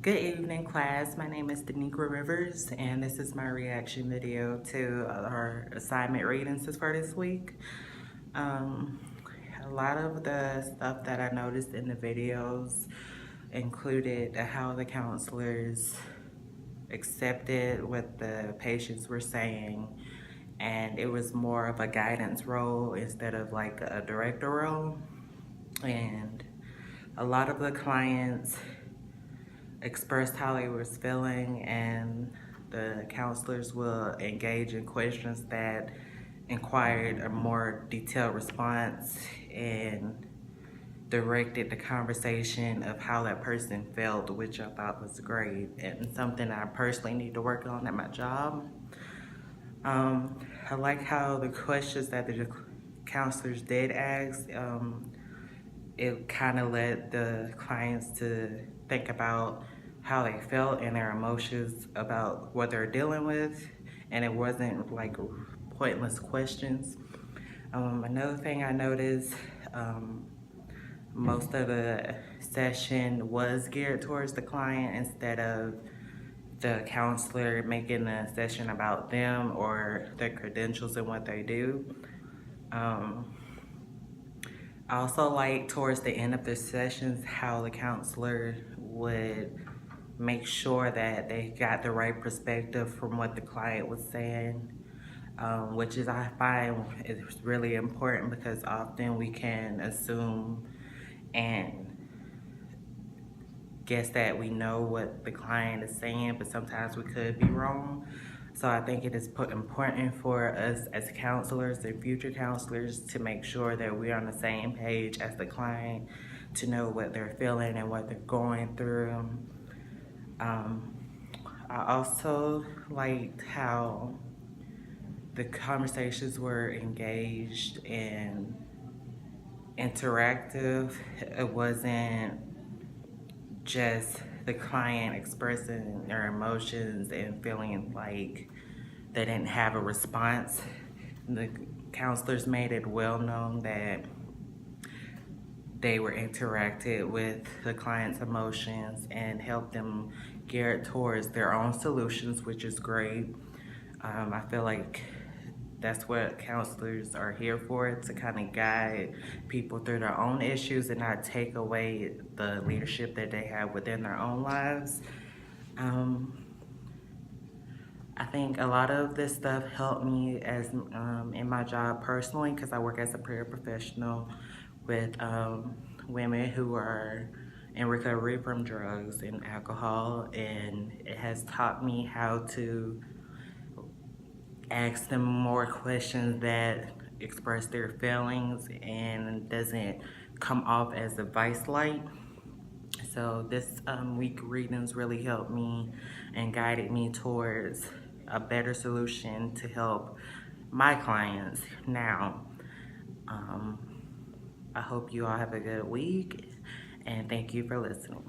Good evening, class. My name is Danica Rivers, and this is my reaction video to our assignment readings for this week. Um, a lot of the stuff that I noticed in the videos included how the counselors accepted what the patients were saying, and it was more of a guidance role instead of like a director role. And a lot of the clients expressed how they was feeling, and the counselors will engage in questions that inquired a more detailed response and directed the conversation of how that person felt, which I thought was great and something I personally need to work on at my job. I like how the questions that the counselors did ask, it kind of led the clients to think about how they felt and their emotions about what they're dealing with, and it wasn't like pointless questions. Another thing I noticed, most of the session was geared towards the client instead of the counselor making the session about them or their credentials and what they do. I also like towards the end of the sessions how the counselor would make sure that they got the right perspective from what the client was saying, which is I find is really important because often we can assume and guess that we know what the client is saying, but sometimes we could be wrong. So I think it is important for us as counselors and future counselors to make sure that we're on the same page as the client, to know what they're feeling and what they're going through. I also liked how the conversations were engaged and interactive. It wasn't just the client expressing their emotions and feeling like they didn't have a response. The counselors made it well known that they were interacted with the client's emotions and helped them geared towards their own solutions, which is great. I feel like that's what counselors are here for, to kind of guide people through their own issues and not take away the leadership that they have within their own lives. I think a lot of this stuff helped me as in my job personally, because I work as a paraprofessional with women who are in recovery from drugs and alcohol, and it has taught me how to ask them more questions that express their feelings and doesn't come off as a vice light. So this week readings really helped me and guided me towards a better solution to help my clients now. I hope you all have a good week, and thank you for listening.